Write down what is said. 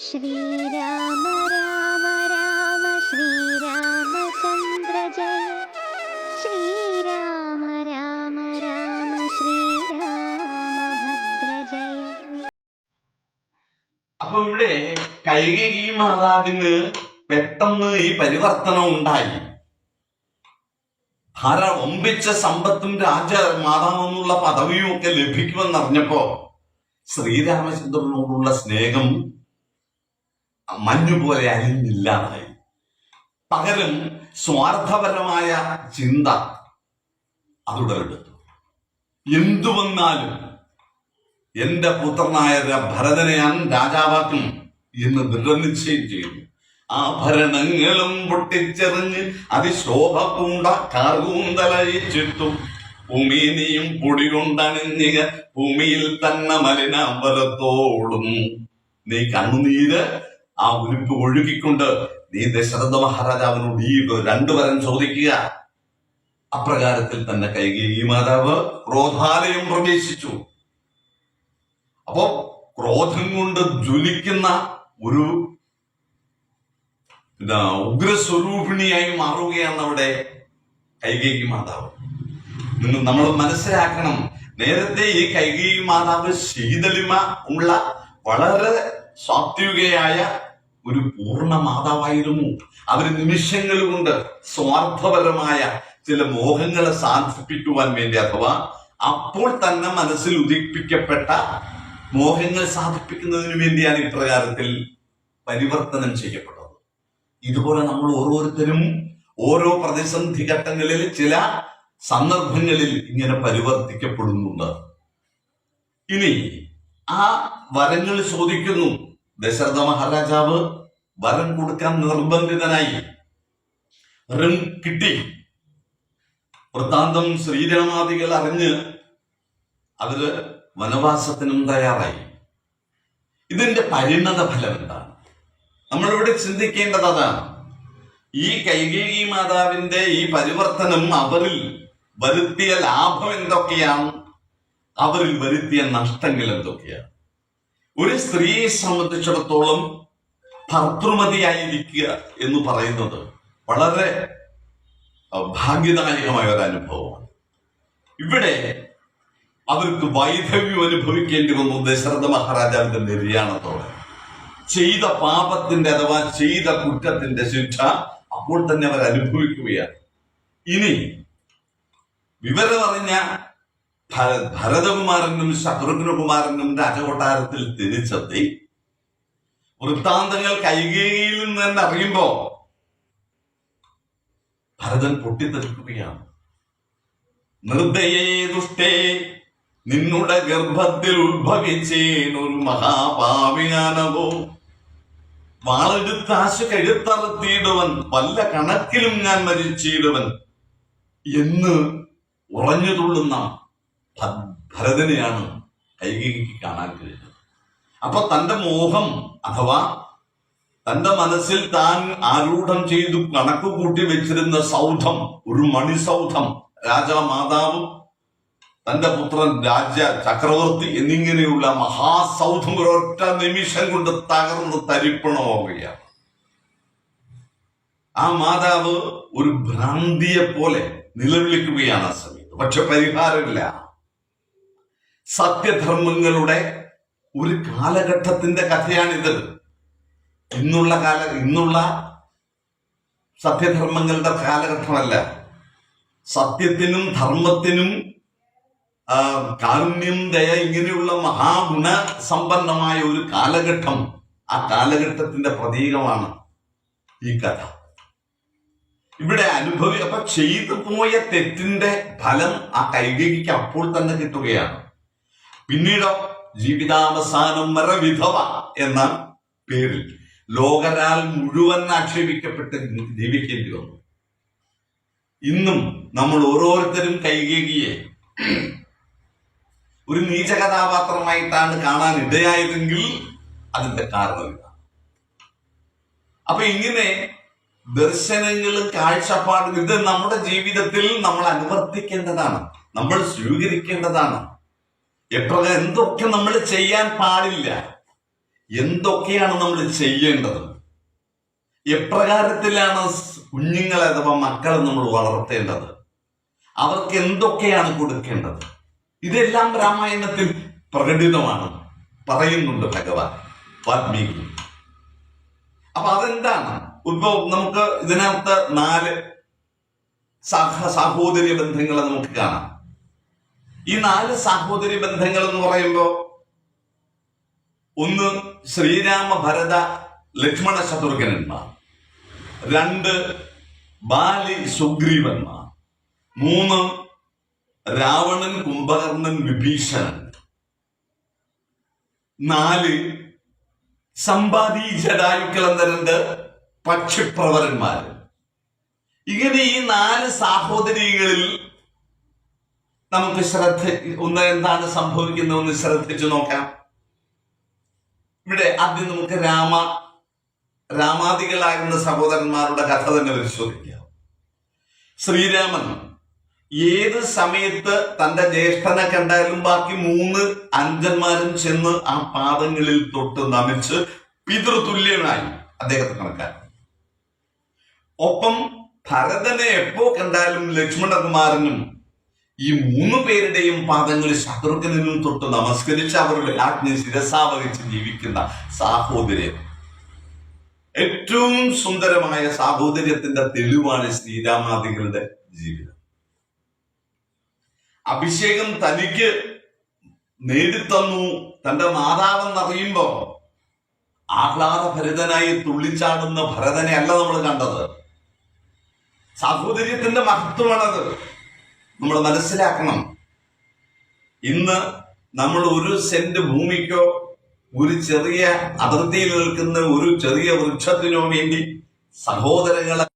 ശ്രീരാമ രാമ രാമ ശ്രീരാമചന്ദ്ര ജയ. ശ്രീരാമ രാമ രാമ ശ്രീരാമഭദ്ര ജയ. അപ്പൊ ഇവിടെ കൈകേയി മാതാവിന് പെട്ടെന്ന് ഈ പരിവർത്തനം ഉണ്ടായി. വമ്പിച്ച സമ്പത്തും മാതാവെന്നുള്ള പദവിയും ഒക്കെ ലഭിക്കുമെന്നറിഞ്ഞപ്പോ ശ്രീരാമചന്ദ്രനോടുള്ള സ്നേഹം മഞ്ഞുപോലെ അലിഞ്ഞില്ലാതായി. പകരം സ്വാർത്ഥപരമായ ചിന്ത അതുടലെടുത്തു. എന്തു വന്നാലും എന്റെ പുത്രനായ ഭരതനെ ഞാൻ രാജാവാക്കും എന്ന് ദൃഢനിശ്ചയം ചെയ്തു. ആഭരണങ്ങളും പൊട്ടിച്ചെറിഞ്ഞ് അതിശോഭ പൂണ്ട കാർകൂന്തലയിച്ചിട്ടു ഭൂമിനിയും പൊടി കൊണ്ടണിഞ്ഞ ഭൂമിയിൽ തന്നെ മലിനാമ്പലത്തോടും നീ കണ്ണുനീര് ആ ഉരുപ്പ് ഒഴുകിക്കൊണ്ട് നീ ദശരഥ മഹാരാജാവിനോട് ഈ രണ്ടു വരം ചോദിക്കുക. അപ്രകാരത്തിൽ തന്നെ കൈകേയി മാതാവ് ക്രോധാലയം പ്രവേശിച്ചു. അപ്പോ ക്രോധം കൊണ്ട് ജ്വലിക്കുന്ന ഒരു ഉഗ്രസ്വരൂപിണിയായി മാറുകയാണ് അവിടെ കൈകേയി മാതാവ്. നമ്മൾ മനസ്സിലാക്കണം, നേരത്തെ ഈ കൈകേയി മാതാവ് ശീതളിമ ഉള്ള വളരെ സാത്വികയായ ഒരു പൂർണ്ണ മാതാവായിരുന്നു. അവര് നിമിഷങ്ങൾ കൊണ്ട് സ്വാർത്ഥപരമായ ചില മോഹങ്ങളെ സാധിപ്പിക്കുവാൻ വേണ്ടി, അഥവാ അപ്പോൾ തന്നെ മനസ്സിൽ ഉദിപ്പിക്കപ്പെട്ട മോഹങ്ങൾ സാധിപ്പിക്കുന്നതിന് വേണ്ടിയാണ് ഇപ്രകാരത്തിൽ പരിവർത്തനം ചെയ്യപ്പെട്ടത്. ഇതുപോലെ നമ്മൾ ഓരോരുത്തരും ഓരോ പ്രതിസന്ധി ഘട്ടങ്ങളിൽ ചില സന്ദർഭങ്ങളിൽ ഇങ്ങനെ പരിവർത്തിക്കപ്പെടുന്നുണ്ട്. ഇനി ആ വരങ്ങൾ ചോദിക്കുന്നു. ദശരഥ മഹാരാജാവ് വരം കൊടുക്കാൻ നിർബന്ധിതനായി. വരം കിട്ടി. വൃത്താന്തം ശ്രീരാമാദികൾ അറിഞ്ഞ് അവര് വനവാസത്തിനും തയ്യാറായി. ഇതിന്റെ പരിണത ഫലം എന്താണ്? നമ്മളിവിടെ ചിന്തിക്കേണ്ടത് അതാണ്. ഈ കൈകേയി മാതാവിന്റെ ഈ പരിവർത്തനം അവരിൽ വരുത്തിയ ലാഭം എന്തൊക്കെയാണ്, അവരിൽ വരുത്തിയ നഷ്ടങ്ങൾ എന്തൊക്കെയാണ്? ഒരു സ്ത്രീയെ സംബന്ധിച്ചിടത്തോളം ഭർതൃമതിയായിരിക്കുക എന്ന് പറയുന്നത് വളരെ ഭാഗ്യദായകമായ ഒരു അനുഭവമാണ്. ഇവിടെ അവർക്ക് വൈധവ്യം അനുഭവിക്കേണ്ടി വന്നു ദശരഥ മഹാരാജാവിന്റെ നിര്യാണത്തോടെ. ചെയ്ത പാപത്തിന്റെ അഥവാ ചെയ്ത കുറ്റത്തിന്റെ ശിക്ഷ അപ്പോൾ തന്നെ അവർ അനുഭവിക്കുകയാണ്. ഇനി വിവരമറിഞ്ഞ ഭരതകുമാരനും ശത്രുഘ്നകുമാരനും രാജകൊട്ടാരത്തിൽ തിരിച്ചെത്തി. വൃത്താന്തങ്ങൾ കൈകേയിയിൽ നിന്ന് തന്നെ അറിയുമ്പോ ഭരതൻ പൊട്ടിത്തെറിക്കുകയാണ്. നിർദ്ദയേ ദുഷ്ടേ, നിന്നുടെ ഗർഭത്തിൽ ഉത്ഭവിച്ചേനൊരു മഹാപാപിയാനവോ, വാളെടുത്ത് ആശ കഴുത്തറുത്തിയിടുവൻ, വല്ല കണക്കിലും ഞാൻ മരിച്ചിടുവൻ എന്ന് ഉറഞ്ഞു തുള്ളുന്ന ഭരതനെയാണ് കൈകേയിക്ക് കാണാൻ കഴിയുന്നത്. അപ്പൊ തന്റെ മോഹം അഥവാ തന്റെ മനസ്സിൽ താൻ ആരൂഢം ചെയ്തു കണക്ക് കൂട്ടി വെച്ചിരുന്ന സൗധം, ഒരു മണിസൗധം, രാജാമാതാവും തന്റെ പുത്രൻ ചക്രവർത്തി എന്നിങ്ങനെയുള്ള മഹാസൗധം ഒരൊറ്റ നിമിഷം കൊണ്ട് തകർന്ന് തരിപ്പണമാവുകയാണ്. ആ മാതാവ് ഒരു ഭ്രാന്തിയെ പോലെ നിലവിളിക്കുകയാണ് ആ സമയത്ത്. പക്ഷെ പരിഹാരമില്ല. സത്യധർമ്മങ്ങളുടെ ഒരു കാലഘട്ടത്തിന്റെ കഥയാണിത്. ഇന്നുള്ള സത്യധർമ്മങ്ങളുടെ കാലഘട്ടമല്ല. സത്യത്തിനും ധർമ്മത്തിനും കാരുണ്യം, ദയ ഇങ്ങനെയുള്ള മഹാഗുണ സമ്പന്നമായ ഒരു കാലഘട്ടം, ആ കാലഘട്ടത്തിന്റെ പ്രതീകമാണ് ഈ കഥ. ഇവിടെ അപ്പൊ ചെയ്തു പോയ തെറ്റിന്റെ ഫലം ആ കൈകേയിക്ക് അപ്പോൾ തന്നെ കിട്ടുകയാണ്. പിന്നീടോ ജീവിതാവസാനം വരെ വിധവ എന്ന പേരിൽ ലോകരാൽ മുഴുവൻ ആക്ഷേപിക്കപ്പെട്ട് ജീവിക്കേണ്ടി വന്നു. ഇന്നും നമ്മൾ ഓരോരുത്തരും കൈകേയിയെ ഒരു നീച കഥാപാത്രമായിട്ടാണ് കാണാൻ ഇടയായതെങ്കിൽ അതിന്റെ കാരണം ഇതാണ്. അപ്പൊ ഇങ്ങനെ ദർശനങ്ങളും കാഴ്ചപ്പാടും ഇത് നമ്മുടെ ജീവിതത്തിൽ നമ്മൾ അനുവർത്തിക്കേണ്ടതാണ്, നമ്മൾ സ്വീകരിക്കേണ്ടതാണ്. എന്തൊക്കെ നമ്മൾ ചെയ്യാൻ പാടില്ല, എന്തൊക്കെയാണ് നമ്മൾ ചെയ്യേണ്ടത്, എപ്രകാരത്തിലാണ് കുഞ്ഞുങ്ങളെ അഥവാ മക്കളെ നമ്മൾ വളർത്തേണ്ടത്, അവർക്ക് എന്തൊക്കെയാണ് കൊടുക്കേണ്ടത്, ഇതെല്ലാം രാമായണത്തിൽ പ്രകടിതമാണ്, പറയുന്നുണ്ട് ഭഗവാൻ വാൽമീകി. അപ്പൊ അതെന്താണ്? ഇപ്പൊ നമുക്ക് ഇതിനകത്ത് 4 സാഹോദര്യ ബന്ധങ്ങളെ നമുക്ക് കാണാം. ഈ 4 സാഹോദര്യ ബന്ധങ്ങൾ എന്ന് പറയുമ്പോ, ഒന്ന് ശ്രീരാമ ഭരത ലക്ഷ്മണ ശത്രുഘ്നന്മാർ, 2 ബാലി സുഗ്രീവന്മാർ, 3 രാവണൻ കുംഭകർണൻ വിഭീഷണൻ, 4 സമ്പാദി ജടായുക്കൾ എന്ന 2 പക്ഷിപ്രവരന്മാര്. ഇങ്ങനെ ഈ 4 സാഹോദരികളിൽ നമുക്ക് എന്താണ് സംഭവിക്കുന്നതെന്ന് ശ്രദ്ധിച്ചു നോക്കാം. ഇവിടെ ആദ്യം നമുക്ക് രാമാദികളാകുന്ന സഹോദരന്മാരുടെ കഥ തന്നെ പരിശോധിക്കാം. ശ്രീരാമൻ ഏത് സമയത്ത് തന്റെ ജ്യേഷ്ഠനെ കണ്ടാലും ബാക്കി 3 അനുജന്മാരും ചെന്ന് ആ പാദങ്ങളിൽ തൊട്ട് നമിച്ച് പിതൃതുല്യനായി അദ്ദേഹത്തെ കണക്കാക്കി. ഒപ്പം ഭരതനെ എപ്പോ കണ്ടാലും ലക്ഷ്മണകുമാരനും ഈ 3 പേരുടെയും പാദങ്ങളിൽ ശത്രുഘ്നും തൊട്ട് നമസ്കരിച്ച് അവരുടെ ആജ്ഞ ശിരസാവഹിച്ച് ജീവിക്കുന്ന സാഹോദര്യം, ഏറ്റവും സുന്ദരമായ സാഹോദര്യത്തിന്റെ തെളിവാണ് ശ്രീരാമാദികളുടെ ജീവിതം. അഭിഷേകം തനിക്ക് നേടിത്തന്നു തന്റെ മാതാവെന്നറിയുമ്പോ ആഹ്ലാദഭരിതനായി തുള്ളിച്ചാടുന്ന ഭരതനെ അല്ല നമ്മൾ കണ്ടത്. സാഹോദര്യത്തിന്റെ മഹത്വമാണത്, നമ്മൾ മനസ്സിലാക്കണം. ഇന്ന് നമ്മൾ 1 സെന്റ് ഭൂമിക്കോ ഒരു ചെറിയ അതിർത്തിയിൽ നിൽക്കുന്ന ഒരു ചെറിയ വൃക്ഷത്തിനോ വേണ്ടി സഹോദരങ്ങളെ